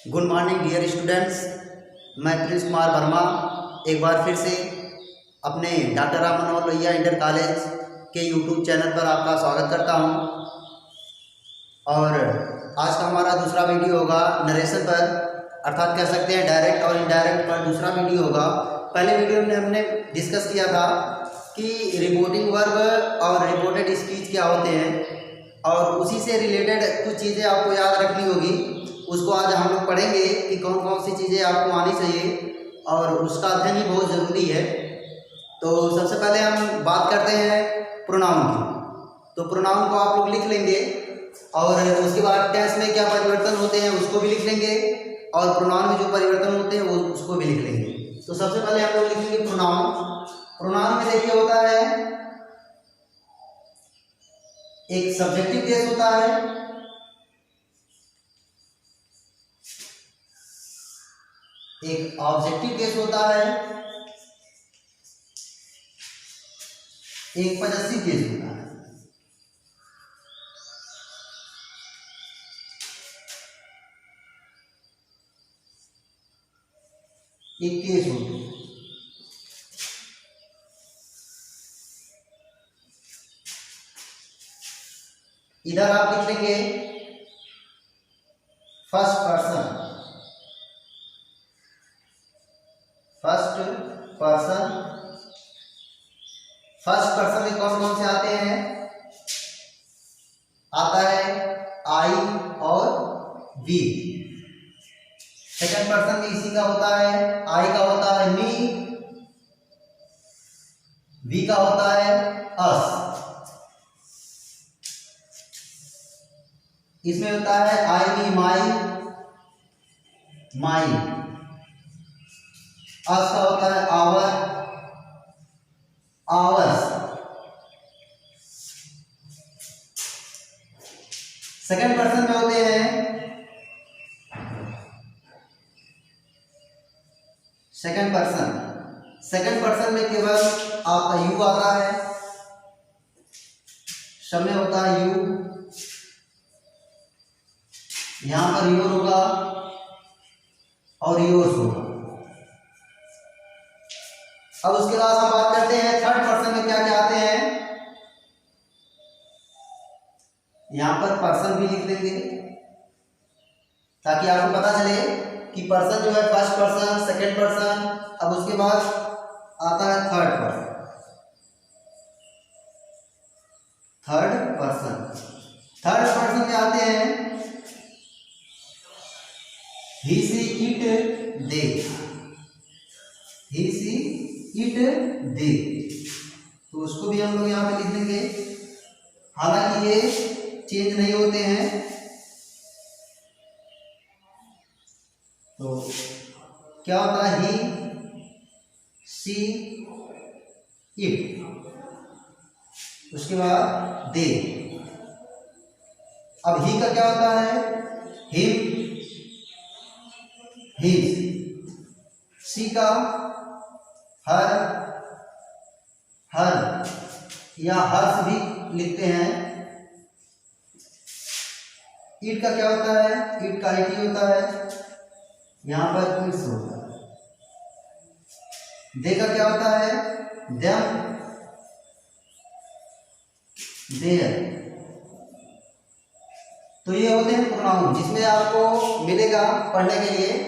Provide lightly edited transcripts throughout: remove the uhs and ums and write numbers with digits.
Good morning dear students. मैं प्रिंस कुमार वर्मा एक बार फिर से अपने doctor Ram Manohar Lohia inter college के यूट्यूब चैनल पर आपका स्वागत करता हूं। और आज का हमारा दूसरा वीडियो होगा नरेशन पर, अर्थात कह सकते हैं डायरेक्ट और इनडायरेक्ट पर दूसरा वीडियो होगा। पहले वीडियो में हमने डिस्कस किया था कि रिपोर्टिंग वर्ब और रिपोर्टेड स्पीच क्या होते हैं, और उसी से रिलेटेड कुछ चीज़ें आपको याद रखनी होगी। उसको आज हम लोग पढ़ेंगे कि कौन कौन सी चीज़ें आपको आनी चाहिए और उसका अध्ययन ही बहुत ज़रूरी है। तो सबसे पहले हम बात करते हैं प्रोनाउन की। तो प्रोनाउन को आप लोग लिख लेंगे और उसके बाद टेंस में क्या परिवर्तन होते हैं उसको भी लिख लेंगे, और प्रोनाउन में जो परिवर्तन होते हैं वो उसको भी लिख लेंगे। तो सबसे पहले हम लोग लिखेंगे प्रोनाउन। प्रोनाउन में देखिए होता है एक सब्जेक्टिव केस होता है, एक ऑब्जेक्टिव केस होता है, एक पॉजेसिव केस होता है। एक केस होता है। इधर आप लिख लेंगे first person. First person, first person में कौन कौन से आते हैं? आता है आई और वी। सेकंड पर्सन में इसी का होता है, आई का होता है मी, वी का होता है अस। इसमें होता है आई मी माई, माई। अस का होता है आवर, आवर्स। सेकंड पर्सन में होते हैं सेकंड पर्सन। सेकंड पर्सन में केवल आपका यू आता है, सब में होता है यू। यहां पर योर होगा और योर्स होगा। अब उसके बाद हम बात करते हैं थर्ड पर्सन में क्या क्या आते हैं। यहां पर पर्सन भी लिख देंगे ताकि आपको पता चले कि पर्सन जो है फर्स्ट पर्सन, सेकंड पर्सन, अब उसके बाद आता है third person. Third person, third person में आते हैं ही see it they, he see it they. तो उसको भी हम लोग यहाँ पे लिख देंगे। हालांकि ये चेंज नहीं होते हैं। तो क्या होता है ही सी इट, उसके बाद दे। अब ही का क्या होता है? Him, his. सी का हर, हर या हर्ष भी लिखते हैं। ईट का क्या होता है? ईट का इट होता है, यहां पर इट्स होता है। दे का क्या होता है? Them, there. तो ये होते हैं प्रोनाउन जिसमें आपको मिलेगा पढ़ने के लिए।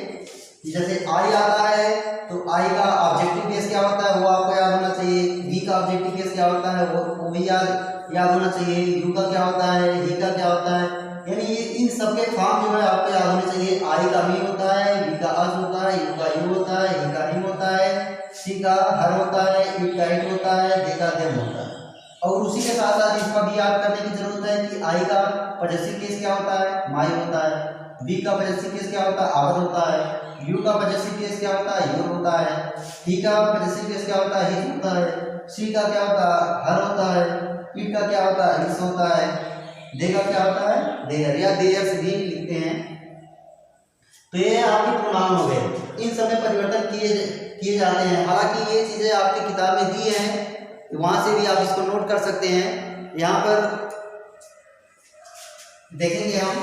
जैसे आई आता है तो आई का ऑब्जेक्टिव केस क्या होता है वो आपको याद होना चाहिए। वी का ऑब्जेक्टिव केस क्या होता है वो भी याद होना चाहिए। यू का क्या होता है, ही का क्या होता है, यानी ये इन सबके फॉर्म जो है आपको याद होने चाहिए। आई का मी होता है, वी का अस होता है, यू का यू होता है, ही का हिम होता है, सी का हर होता है, इट का इट होता है, दे का देम होता है। और उसी के साथ साथ इसका भी याद करने की जरूरत है कि आई का पॉजेसिव केस क्या होता है? माई होता है। वी का पॉजेसिव केस क्या होता है? आवर होता है। यू का पॉजेसिव केस क्या होता है? योर होता है। ही का पॉजेसिव केस क्या होता है? हिज होता है। सी का क्या होता है? हर होता है। इट का क्या होता है? हिज होता है। दे का क्या होता है? देयर या देयर्स भी लिखते हैं। तो ये आपके प्रोनाउन हो गए। इन सब में परिवर्तन किए जाते हैं। हालांकि ये चीजें आपकी किताब में दी हैं, वहां से भी आप इसको नोट कर सकते हैं। यहाँ पर देखेंगे हम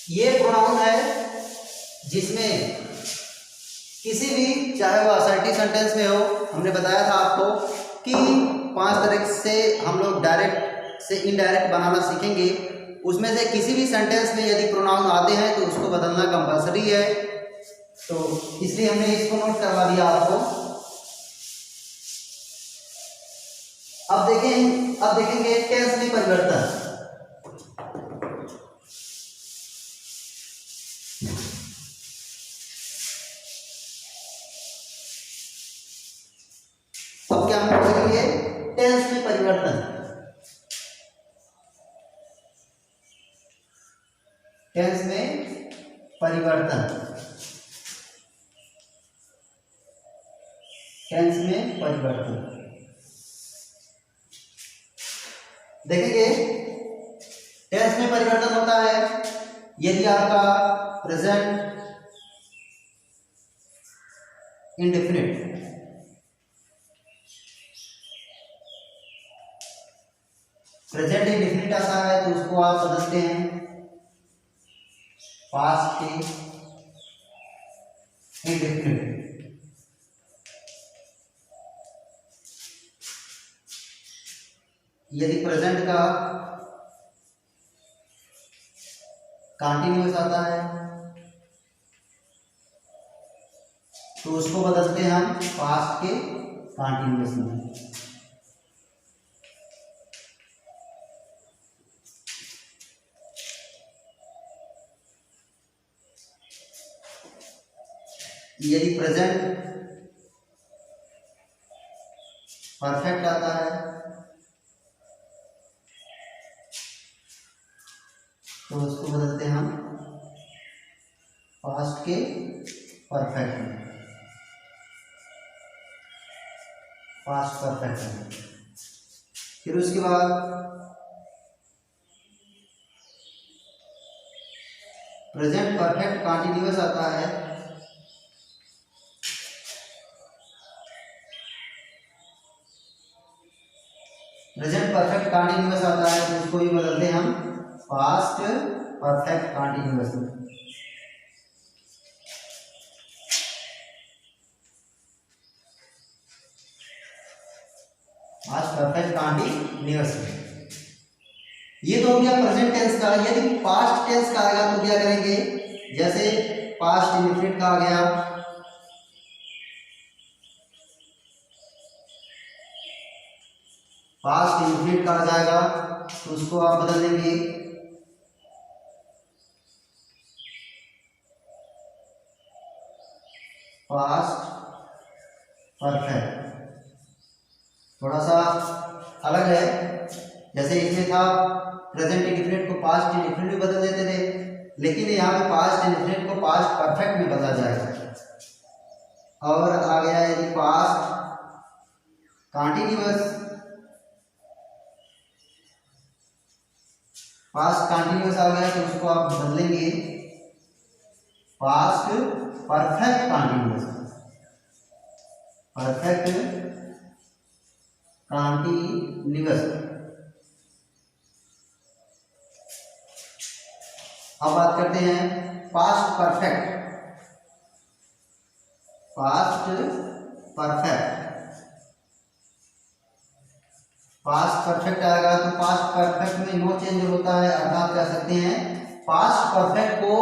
ये प्रोनाउन है जिसमें किसी भी, चाहे वो असर्टिव सेंटेंस में हो, हमने बताया था आपको कि 5 तरह से हम लोग डायरेक्ट से इनडायरेक्ट बनाना सीखेंगे। उसमें से किसी भी सेंटेंस में यदि प्रोनाउन आते हैं तो उसको बदलना कंपलसरी है, तो इसलिए हमने इसको नोट करवा दिया आपको। अब देखेंगे टेंस में परिवर्तन। अब क्या हम देखेंगे टेंस में परिवर्तन। टेंस में परिवर्तन, टेंस में परिवर्तन देखेंगे। टेंस में परिवर्तन होता है यदि आपका प्रेजेंट इंडेफिनिट प्रेजेंट इंडेफिनिट आता है तो उसको आप बदलते हैं पास्ट के इंडेफिनिट। यदि प्रेजेंट का कंटिन्यूअस आता है तो उसको बदलते हैं हम पास्ट के कंटिन्यूअस में। यदि प्रेजेंट परफेक्ट आता है तो उसको बदलते हैं हम पास्ट के परफेक्ट में, पास्ट परफेक्ट में। फिर उसके बाद प्रेजेंट परफेक्ट कंटिन्यूअस आता है प्रेजेंट परफेक्ट कंटिन्यूअस आता है तो उसको भी बदलते हैं हम पास्ट परफेक्ट कंटिन्यूअस में। पास्ट परफेक्ट कंटिन्यूअस में। ये तो हो गया प्रेजेंट टेंस का। यदि पास्ट टेंस का आएगा तो क्या करेंगे, जैसे पास्ट इंडेफिनिट का आ गया, पास्ट इंडेफिनिट का आ जाएगा तो उसको आप बदल देंगे पास्ट परफेक्ट। थोड़ा सा अलग है, जैसे इसमें था प्रेजेंट इंडेफिनिट को पास्ट इंडेफिनिट में बदल देते थे, लेकिन यहाँ पे पास्ट इंडेफिनिट को पास्ट परफेक्ट में बदला जाएगा। और आ गया यदि पास्ट कंटिन्यूअस, पास्ट कंटिन्यूअस आ गया तो उसको आप बदलेंगे past perfect continuous, perfect continuous. अब बात करते हैं past perfect. Past perfect, past perfect आएगा तो पास्ट परफेक्ट में नो चेंज होता है, अर्थात कह सकते हैं पास्ट परफेक्ट को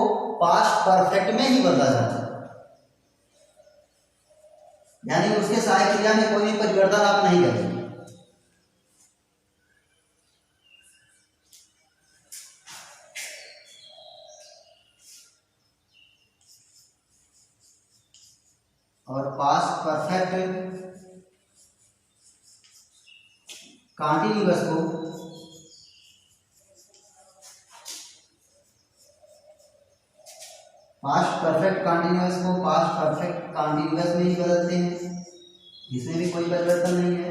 पास्ट परफेक्ट में ही बदला जाता है, यानी उसके सहायक क्रिया में कोई भी परिवर्तन आप नहीं करेंगे। और पास्ट परफेक्ट कंटिन्यूअस को पास्ट परफेक्ट कंटिन्यूअस में ही बदलते हैं, इसमें भी कोई परिवर्तन नहीं है।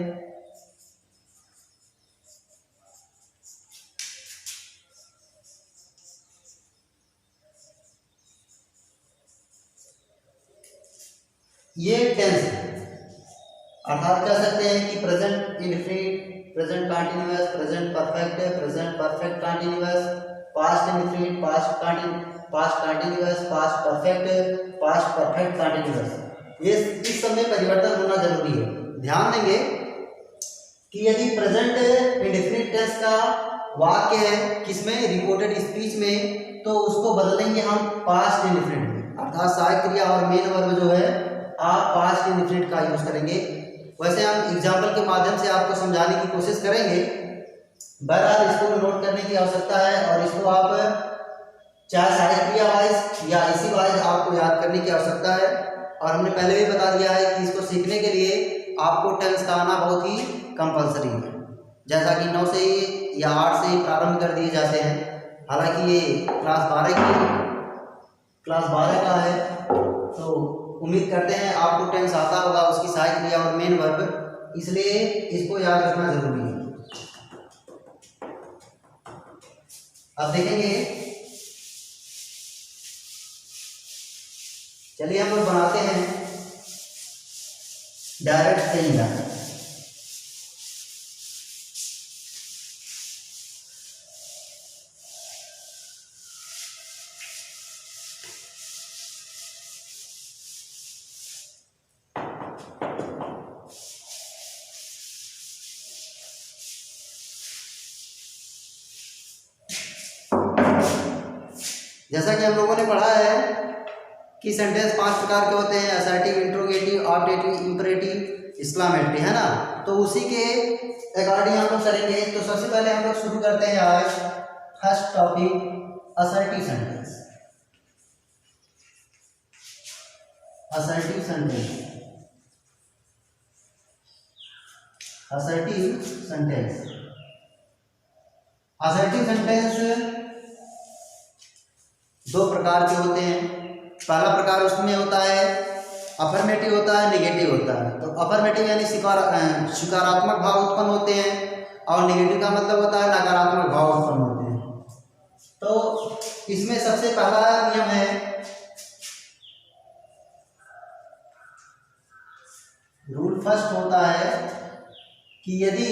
ये टेंस है, अर्थात कह सकते हैं कि present indefinite, present continuous, present perfect, present perfect continuous, past indefinite, past continuous, past perfect continuous, ये इस सब में परिवर्तन होना जरूरी है। ध्यान देंगे कि यदि प्रेजेंट इंडेफिनिट टेंस का वाक्य है किसमें, रिपोर्टेड स्पीच में, तो उसको बदलेंगे हम पास्ट इंडेफिनिट में, अर्थात सहायक क्रिया और मेन वर्ब जो है आप पास्ट इंडेफिनिट का यूज करेंगे। वैसे हम एग्जाम्पल के माध्यम से आपको समझाने की कोशिश करेंगे। बहरहाल इसको नोट करने की आवश्यकता है और इसको आप चाहे सहायक क्रिया वाइज या इसी वाइज आपको याद करने की आवश्यकता है। और हमने पहले भी बता दिया है कि इसको सीखने के लिए आपको टेंस का आना बहुत ही कंपलसरी है, जैसा कि 9 से या 8 से ही प्रारंभ कर दिए जाते हैं। हालांकि ये क्लास 12 का है, तो उम्मीद करते हैं आपको टेंस आता होगा, उसकी सहायक क्रिया और मेन वर्ब, इसलिए इसको याद रखना जरूरी है। अब देखेंगे, चलिए हम लोग बनाते हैं डायरेक्ट सेइंग दैट। जैसा कि हम लोगों ने पढ़ा है कि सेंटेंस 5 प्रकार के होते हैं, assertive, interrogative, objective, imperative, exclamatory, है ना। तो उसी के अकॉर्डिंग हम लोग करेंगे। तो सबसे पहले हम लोग शुरू करते हैं आज first topic, assertive sentence. Assertive sentence, assertive sentence, assertive sentence 2 प्रकार के होते हैं। पहला प्रकार उसमें होता है अफर्मेटिव होता है, नेगेटिव होता है। तो अफर्मेटिव यानी सकारात्मक भाव उत्पन्न होते हैं और नेगेटिव का मतलब होता है नकारात्मक भाव उत्पन्न होते हैं। तो इसमें सबसे पहला नियम है, रूल फर्स्ट होता है कि यदि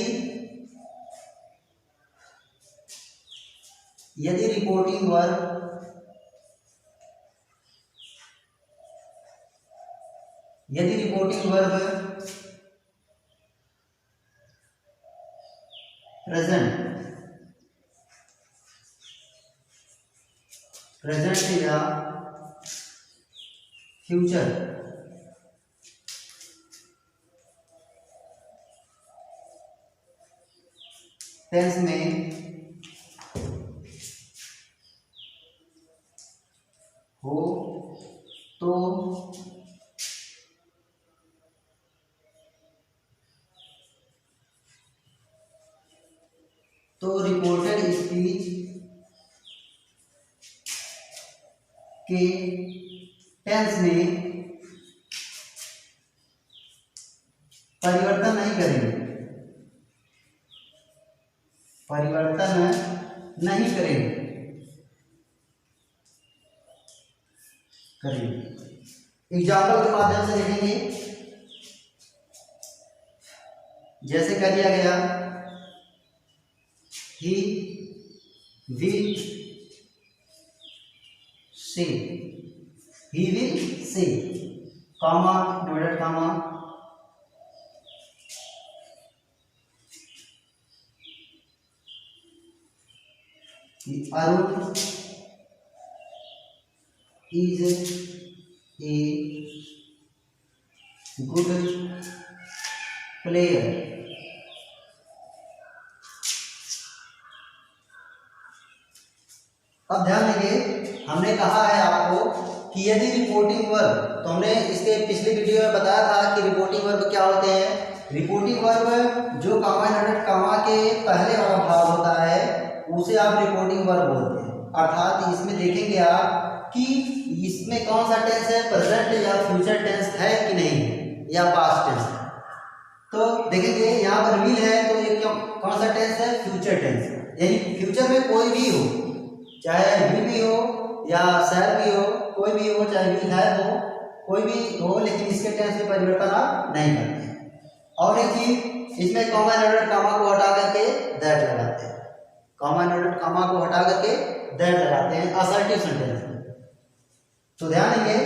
रिपोर्टिंग वर्ब प्रेजेंट या फ्यूचर टेंस में हो तो रिपोर्टेड स्पीच के टेंस में परिवर्तन नहीं करेंगे, एग्जाम्पल के माध्यम से देखेंगे। जैसे कह दिया गया, he will say, comma, divided comma, Arun is a good player। अब ध्यान देंगे, हमने कहा है आपको कि यदि रिपोर्टिंग वर्ब, तो हमने इसके पिछले वीडियो में बताया था कि रिपोर्टिंग वर्ब क्या होते हैं। रिपोर्टिंग वर्ब जो कॉमा इनवर्टेड कॉमा के पहले वाला भाग होता है उसे आप रिपोर्टिंग वर्ब बोलते हैं। अर्थात इसमें देखेंगे आप कि इसमें कौन सा टेंस है, प्रेजेंट या फ्यूचर टेंस है कि नहीं, या पास्ट टेंस है। तो देखेंगे यहाँ पर विल है, तो ये कौन सा टेंस है, फ्यूचर टेंस, यानी फ्यूचर में कोई भी हो, चाहे विल भी हो या शैल भी हो, कोई भी हो, चाहे विल है हो, कोई भी हो, लेकिन इसके टेंस में परिवर्तन आप नहीं करते हैं। और एक चीज, इसमें कॉमा इनवर्टेड कॉमा को हटा करके दैट लगाते हैं, कॉमा इनवर्टेड कॉमा को हटा करके दैट लगाते हैं असर्टिव सेंटेंस में। तो ध्यान देंगे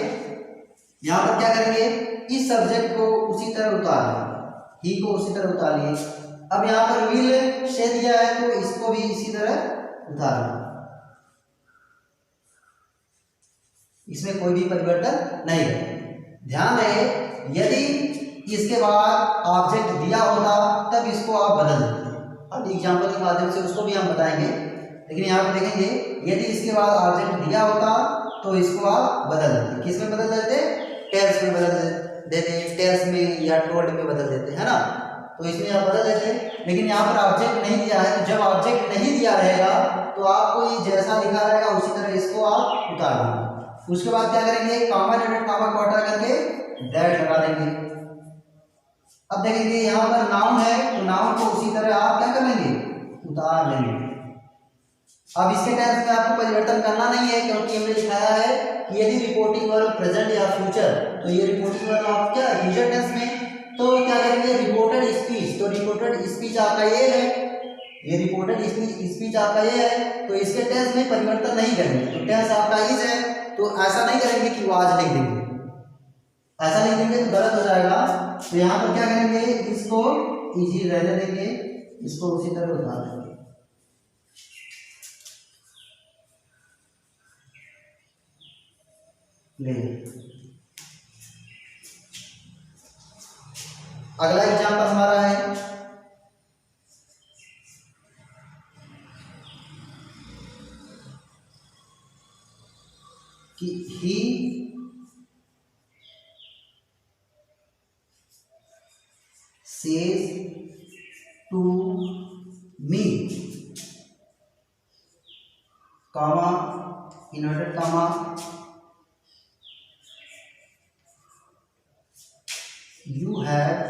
यहाँ पर क्या करेंगे, इस सब्जेक्ट को उसी तरह उतार लें, ही को उसी तरह उतार लिए। अब यहाँ पर विल से दिया है तो इसको भी इसी तरह उतार लें, इसमें कोई भी परिवर्तन नहीं है। ध्यान रहे यदि इसके बाद ऑब्जेक्ट दिया होता तब इसको आप बदल देते। अब एग्जांपल के माध्यम से उसको भी हम बताएंगे, लेकिन यहाँ पर देखेंगे यदि इसके बाद ऑब्जेक्ट दिया होता तो इसको आप बदल देते। किस में बदल देते? टेल्स में बदल देते, टेल्स में या टोल्ड में बदल देते, है ना। तो इसमें आप बदल देते, लेकिन यहाँ पर ऑब्जेक्ट नहीं दिया है, तो जब ऑब्जेक्ट नहीं दिया रहेगा तो आपको ये जैसा लिखा रहेगा उसी तरह इसको आप उतार देंगे। उसके बाद क्या करेंगे, कॉमा डिनोटेड कॉमा को हटा करके दैट लगा देंगे। अब देखेंगे यहाँ पर नाउन है तो नाउन को उसी तरह आप क्या कर लेंगे, उतार लेंगे। अब इसके टेंस में आपको परिवर्तन करना नहीं है, क्योंकि हमने दिखाया है कि यदि रिपोर्टिंग वर्ब प्रेजेंट या फ्यूचर, तो ये रिपोर्टिंग वर्ब आप क्या फ्यूचर टेंस में, तो क्या करेंगे रिपोर्टेड स्पीच, तो रिपोर्टेड स्पीच आपका ये है, ये रिपोर्टेड स्पीच आपका ये है, तो इसके टेंस में परिवर्तन नहीं करेंगे। तो टेंस आपका इज है, तो ऐसा नहीं करेंगे कि वो आज लिख देंगे, ऐसा लिख देंगे तो गलत हो जाएगा। तो यहाँ पर क्या करेंगे, इसको इजी रहने देंगे, इसको उसी तरह उतार देंगे। ले अगला एग्जांपल हमारा है कि ही says to me, comma inverted comma, you have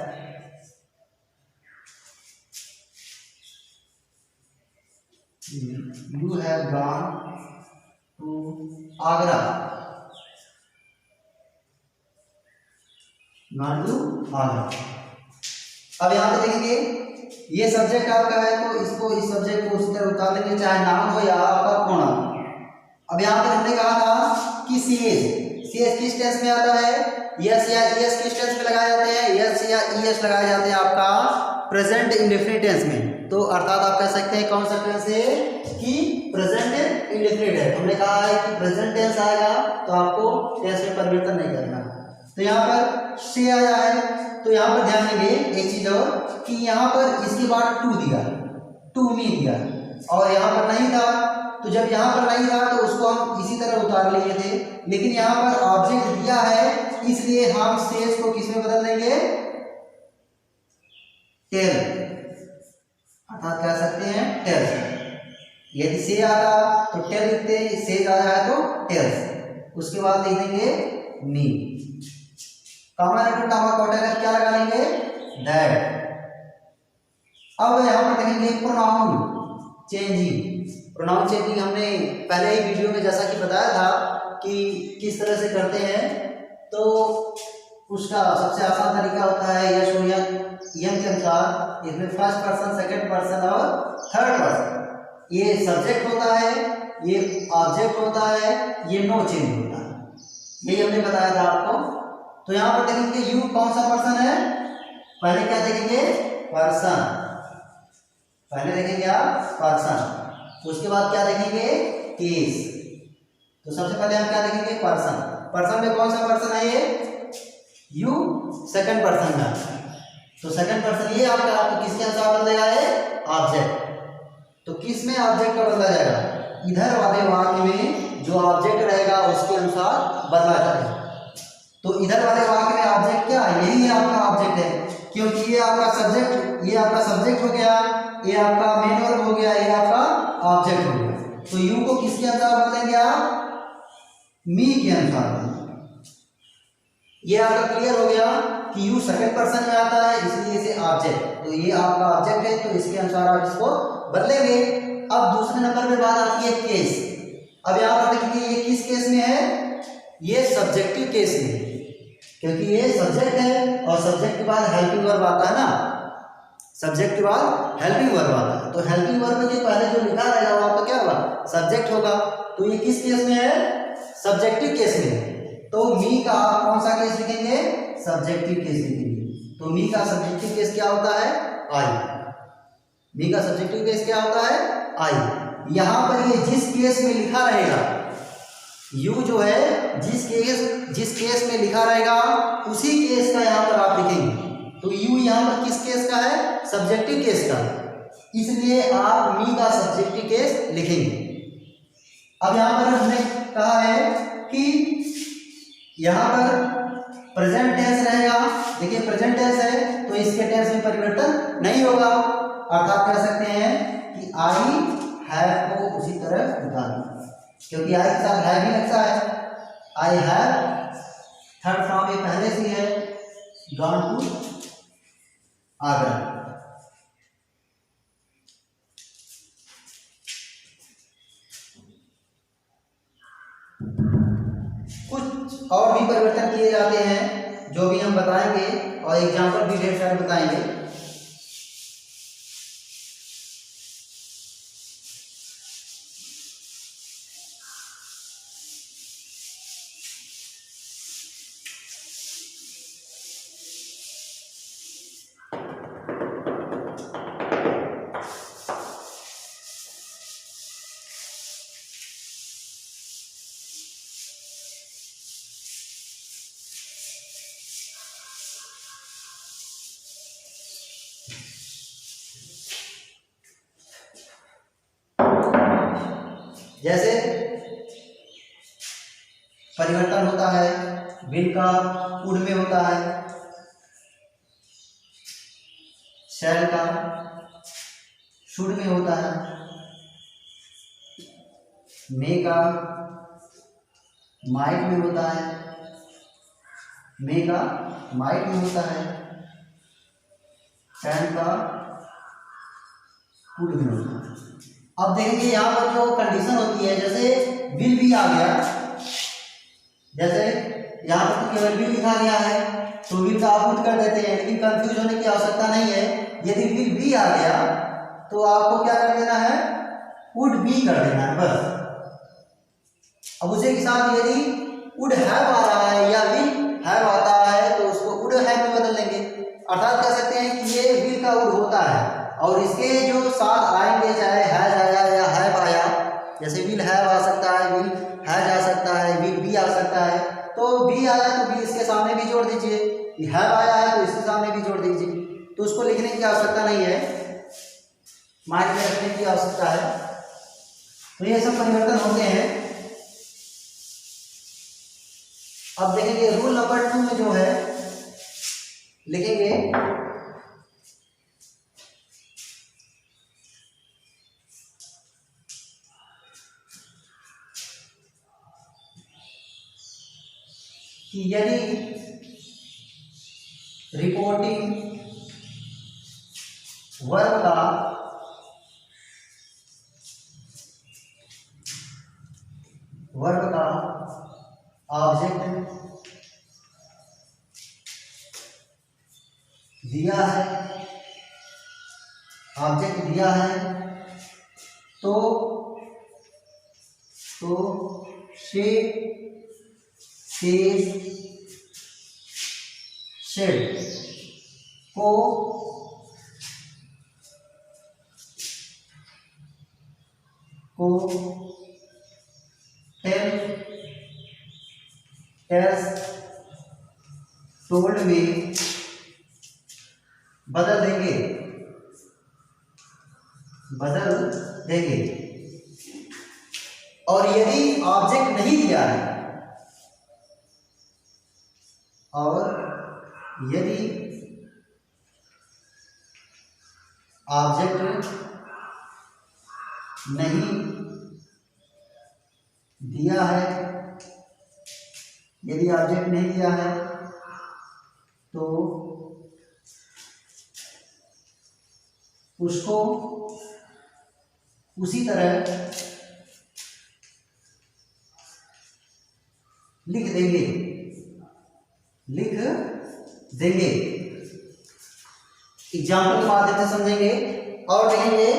gone to Agra, gone to Agra। अब यहाँ पे देखेंगे ये सब्जेक्ट आपका है, तो इसको इस सब्जेक्ट को उसी तरह उतार लेंगे, चाहे नाउन हो या आपका प्रोनाउन। अब यहाँ पर हमने कहा था कि सीएस किस टेंस में आता है, यस या ईएस किस टेंस में लगाए जाते हैं, यस या ईएस लगाए जाते हैं आपका प्रेजेंट इंडेफिनिट टेंस में। तो अर्थात आप कह सकते हैं कौन सा टेंस है कि प्रेजेंट इंडेफिनिट है। हमने कहा है कि प्रेजेंट टेंस आएगा तो आपको टेंस में परिवर्तन नहीं करना। तो यहाँ पर से आया है, तो यहाँ पर ध्यान देंगे एक चीज और कि यहाँ पर इसके बाद टू दिया, टू मी दिया, और यहाँ पर नहीं था, तो जब यहाँ पर नहीं था तो उसको हम इसी तरह उतार लिए थे, लेकिन यहाँ पर ऑब्जेक्ट दिया है इसलिए हम सेज को किस में बदल देंगे, टेल, अर्थात कह सकते हैं टेल्स। यदि से आता तो टेल लिखते, सेज आ जाए तो टेल्स, उसके बाद लिख देंगे मी, कॉमा को हटाकर क्या लगा लेंगे, दैट। अब यहाँ पर देखेंगे प्रोनाउन चेंजिंग हमने पहले ही वीडियो में जैसा कि बताया था कि किस तरह से करते हैं, तो उसका सबसे आसान तरीका होता है यश और यम के अनुसार। इसमें फर्स्ट पर्सन, सेकंड पर्सन और थर्ड पर्सन, ये सब्जेक्ट होता है, ये ऑब्जेक्ट होता है, ये नो चेंज होता है, यही हमने बताया था आपको। तो यहाँ पर देखेंगे यू कौन सा पर्सन है, पहले क्या देखेंगे, पर्सन, पहले देखेंगे आप पर्सन, उसके बाद क्या देखेंगे, केस। तो सबसे पहले हम क्या देखेंगे, पर्सन। पर्सन में कौन सा पर्सन है, ये यू सेकंड पर्सन का, तो सेकंड पर्सन ये आपका, तो किसके अनुसार बदलेगा, ये ऑब्जेक्ट। तो किस में ऑब्जेक्ट का बदला जाएगा, इधर वाले वाक्य में जो ऑब्जेक्ट रहेगा उसके अनुसार बदला जाएगा। तो इधर वाले वाक्य में ऑब्जेक्ट क्या है, यही है आपका ऑब्जेक्ट है, क्योंकि ये आपका सब्जेक्ट, ये आपका सब्जेक्ट हो गया, ये आपका मेन वर्ब हो गया, ये आपका ऑब्जेक्ट हो गया। तो यू को किसके अनुसार बदलेंगे आप, मी के अनुसार बदलेंगे। ये आपका क्लियर हो गया कि यू सेकंड पर्सन में आता है इसलिए इसे ऑब्जेक्ट, तो ये आपका ऑब्जेक्ट है, तो इसके अनुसार आप इसको बदलेंगे। अब दूसरे नंबर पे बात आती है केस। अब यहाँ पर देखिए ये किस केस में है, ये सब्जेक्टिव केस में है, क्योंकि ये सब्जेक्ट है और सब्जेक्ट के बाद हेल्पिंग वर्ब आता है ना। सब्जेक्ट के बाद हेल्पिंग वर्ब आता है, तो हेल्पिंग वर्ब के पहले जो लिखा रहेगा वो आपका क्या होगा, सब्जेक्ट होगा। तो ये किस केस में है, सब्जेक्टिव केस में है। तो मी का आप कौन सा केस लिखेंगे, सब्जेक्टिव केस लिखेंगे। तो मी का सब्जेक्टिव केस क्या होता है, आई। मी का सब्जेक्टिव केस क्या होता है, आई। यहां पर ये जिस केस में लिखा रहेगा, यू जो है जिस केस में लिखा रहेगा उसी केस का यहां पर आप लिखेंगे। तो यू यहां पर किस केस का है, सब्जेक्टिव केस का, इसलिए आप मी का सब्जेक्टिव केस लिखेंगे। अब यहां पर हमने कहा है कि यहां पर प्रेजेंट टेंस रहेगा। देखिए प्रेजेंट टेंस है तो इसके टेंस में परिवर्तन नहीं होगा, अर्थात कह सकते हैं कि आई हैव को उसी तरह निकालना, क्योंकि आई के साथ हैव भी लगता है। आई हैव थर्ड फॉर्म ये पहले से है, गॉन टू आगरा। कुछ और भी परिवर्तन किए जाते हैं जो भी हम बताएंगे और एग्जाम्पल भी ढेर सारे बताएंगे। जैसे परिवर्तन होता है, विल का वुड में होता है, शैल का शुड में होता है, मे का माइट में होता है, मे का माइट में होता है, कैन का कुड में होता है। अब देखेंगे यहाँ पर जो कंडीशन होती है, जैसे विल भी आ गया, जैसे यहाँ पर तो केवल विल लिखा गया है तो विल का आप पुट कर देते हैं, लेकिन कंफ्यूज होने की आवश्यकता नहीं है। यदि विल भी आ गया तो आपको क्या कर देना है, वुड भी कर देना है बस। अब उसी के साथ यदि वुड हैव आ रहा है या विल हैव आता है तो उसको वुड हैव में बदल देंगे, अर्थात कह सकते हैं कि ये विल का वुड होता है और इसके जो साथ आएंगे, चाहे हैज आया या हैव आया, जैसे विल हैव आ सकता है, विल हैज आ सकता है, विल भी आ सकता है, तो भी आया तो भी इसके सामने भी जोड़ दीजिए, हैव आया है तो इसके सामने भी जोड़ दीजिए। तो उसको लिखने की आवश्यकता नहीं है, माइंड में रखने की आवश्यकता है। तो ये सब परिवर्तन होते हैं। अब देखेंगे रूल नंबर 2 में जो है लिखेंगे कि यदि रिपोर्टिंग वर्ब का ऑब्जेक्ट दिया है, ऑब्जेक्ट दिया है तो she says said को tells told में बदल देंगे। और यदि ऑब्जेक्ट नहीं दिया है, और यदि ऑब्जेक्ट नहीं दिया है, यदि ऑब्जेक्ट नहीं दिया है तो उसको उसी तरह लिख देंगे। एग्जाम्पल के माध्यम से समझेंगे और देखेंगे।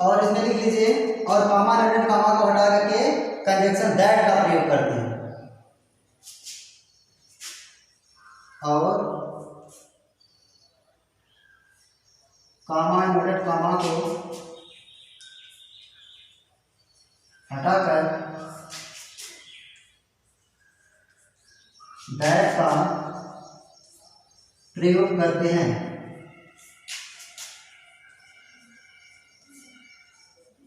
और इसमें लिख लीजिए, और कामा एंड कामा को हटा करके कंजक्शन दैट का प्रयोग करते हैं। और कामा एंड कामा को हटाकर दैट का प्रयोग करते हैं।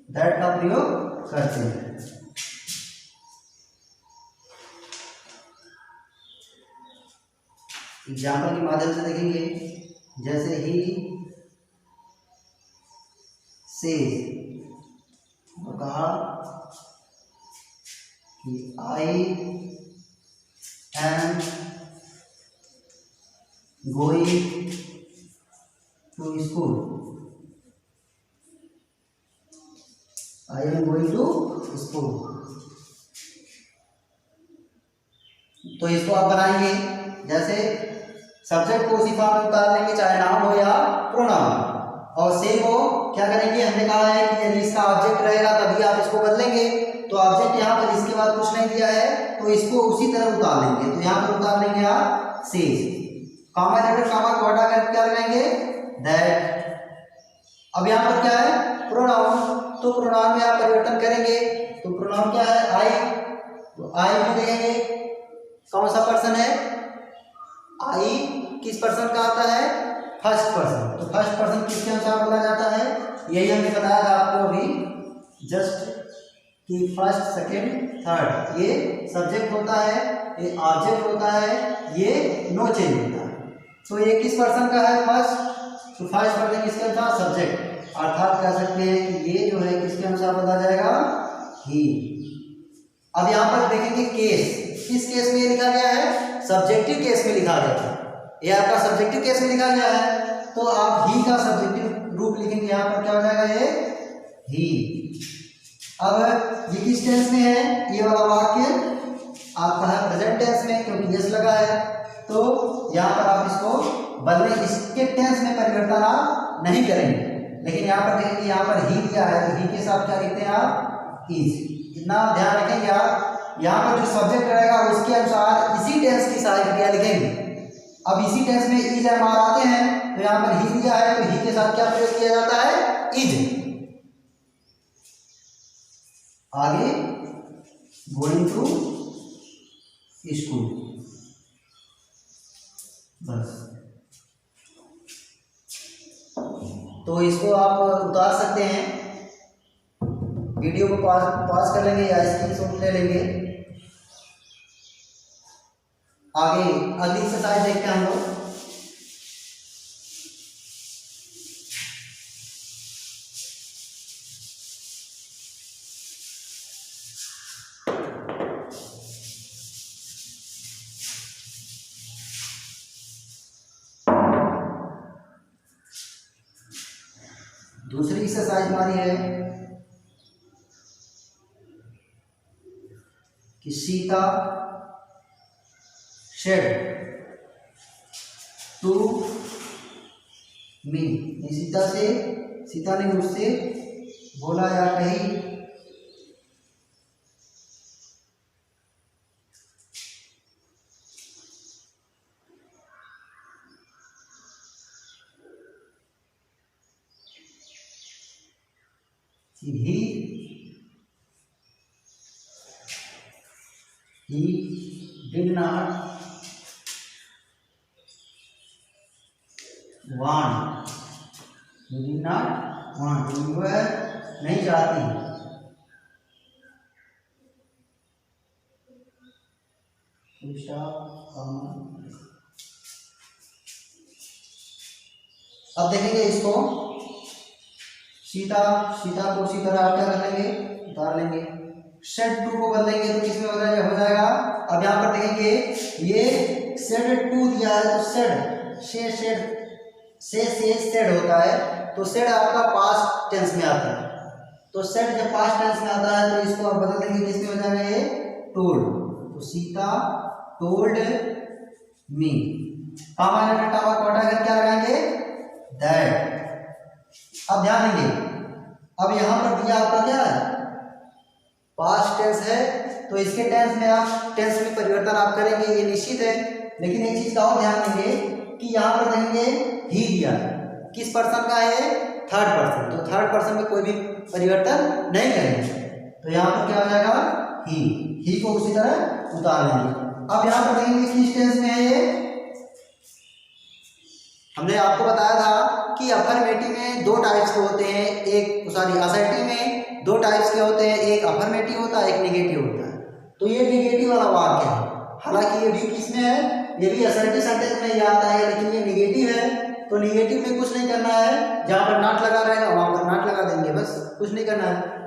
दैट का प्रयोग करते हैं। एग्जाम्पल के माध्यम से देखेंगे, जैसे ही से तो कहा कि I am going to school. I am going to school. तो इसको आप बनाएंगे, जैसे सब्जेक्ट को उसी फॉर्म में उतार लेंगे, चाहे नाउन हो या प्रोनाउन। और से को क्या करेंगे, हमने कहा है कि यदि इसका ऑब्जेक्ट रहेगा तभी आप इसको बदलेंगे। तो ऑब्जेक्ट यहाँ पर इसके बाद कुछ नहीं दिया है, तो इसको उसी तरह उतार लेंगे। तो यहाँ पर उतार लेंगे आप से। कामा कामा को हटा कर क्या लगाएंगे, दैट। अब यहाँ पर क्या है, प्रोनाउन। तो प्रोनाउन में आप परिवर्तन करेंगे। तो प्रोनाउन क्या है, आई। तो आई में देखेंगे कौन सा पर्सन है, आई किस पर्सन का आता है, फर्स्ट पर्सन। तो फर्स्ट पर्सन किसके अनुसार बोला जाता है, यही हमने बताया था आपको अभी जस्ट कि फर्स्ट, सेकंड, थर्ड ये सब्जेक्ट होता है, ये ऑब्जेक्ट होता है, ये नो चेंज होता है। तो ये किस पर्सन का है, फर्स्ट। तो फर्स्ट पर्सन किसके अनुसार, सब्जेक्ट। अर्थात कह सकते हैं कि ये जो है किसके अनुसार बदला जाएगा, ही। अब यहाँ पर देखेंगे केस, किस केस में ये लिखा गया है, सब्जेक्टिव केस में लिखा गया है। ये आपका सब्जेक्टिव केस में लिखा गया है, तो आप ही का सब्जेक्टिव रूप लिखेंगे। यहाँ पर क्या हो जाएगा, ये ही। अब ये किस टेंस में है, ये वाला वाक्य आपका है प्रेजेंट टेंस में, क्योंकि यस लगा है। तो यहाँ पर आप इसको बदले, इसके टेंस में परिवर्तन आप नहीं करेंगे। लेकिन यहाँ पर देखेंगे, यहाँ पर ही दिया है, तो ही के साथ क्या लिखते हैं आप, इज। इतना ध्यान रखेंगे आप। यहाँ पर जो सब्जेक्ट रहेगा उसके अनुसार इसी टेंस की सारी क्रिया लिखेंगे। अब इसी टेंस में इज एम आर आते हैं, तो यहाँ पर ही दिया है, तो ही के साथ क्या प्रयोग किया जाता है, इज। आगे गोइंग टू स्कूल, बस। तो इसको आप उतार सकते हैं, वीडियो को पॉज कर लेंगे या स्क्रीनशॉट ले लेंगे। आगे अगली एक्सरसाइज देखते हैं हम लोग। दूसरी एक्सरसाइज हमारी है कि Sita said to me. Sita ने मुझसे बोला या कही he did not want, वह नहीं चाहती। अब देखेंगे इसको, सीता को उसी तरह आप क्या कर लेंगे, उतार लेंगे। शेड टू को बदलेंगे तो किसमें हो जाएगा। अब यहाँ पर देखेंगे ये शेड टू दिया है, तो शेड होता है, तो शेड आपका पास्ट टेंस में आता है। तो शेड जब पास्ट टेंस में आता है तो इसको आप बदल देंगे, किसमें हो जाएगा, ये टोल्ड। तो सीता टोल्ड मी। कामा को हटा कर क्या लगाएंगे, दैट। अब ध्यान देंगे, अब यहाँ पर दिया आपका क्या है, पास्ट टेंस है, तो इसके टेंस में आप टेंस में परिवर्तन आप करेंगे, ये निश्चित है। लेकिन एक चीज का और ध्यान देंगे कि यहाँ पर देंगे ही दिया है, किस पर्सन का है, थर्ड पर्सन, तो थर्ड पर्सन में कोई भी परिवर्तन नहीं करेंगे, तो यहाँ पर क्या हो जाएगा, ही को उसी तरह उतार लेंगे। अब यहाँ पर देखेंगे किस टेंस में है ये, हमने आपको बताया था कि अफर्मेटिव में दो टाइप्स के होते हैं, एक सॉरी असर्टिव में दो टाइप्स के होते हैं, एक अफर्मेटिव होता है, एक निगेटिव होता है। तो ये निगेटिव वाला वाक्य है, हालांकि ये भी किसमें है, ये भी असर्टिव सेंटेंस में ही आता है, लेकिन ये निगेटिव है। तो निगेटिव में कुछ नहीं करना है, जहां पर नॉट लगा रहेगा वहां पर नॉट लगा देंगे, बस कुछ नहीं करना है।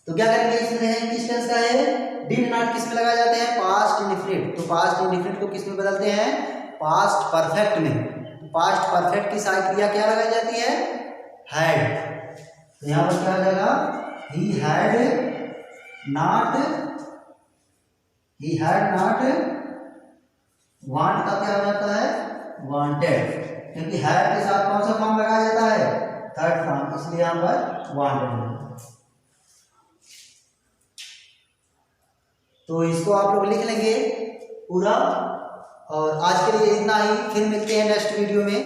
तो क्या करेंगे, इसमें है किस टेंस का है, डिड नॉट किस में लगाए जाते हैं, पास्ट इंडेफिनिट। तो पास्ट इंडेफिनिट को किस में बदलते हैं, पास्ट परफेक्ट में। पास्ट परफेक्ट की सहायक क्रिया क्या लगाई जाती है, हैड। तो यहाँ पर क्या हो जाएगा, ही हैड नॉट वांट का क्या हो जाता है, वांटेड, क्योंकि हैड के साथ कौन सा फॉर्म लगाया जाता है, थर्ड फॉर्म, इसलिए यहाँ पर वांटेड। तो इसको आप लोग लिख लेंगे पूरा। और आज के लिए इतना ही, फिर मिलते हैं नेक्स्ट वीडियो में।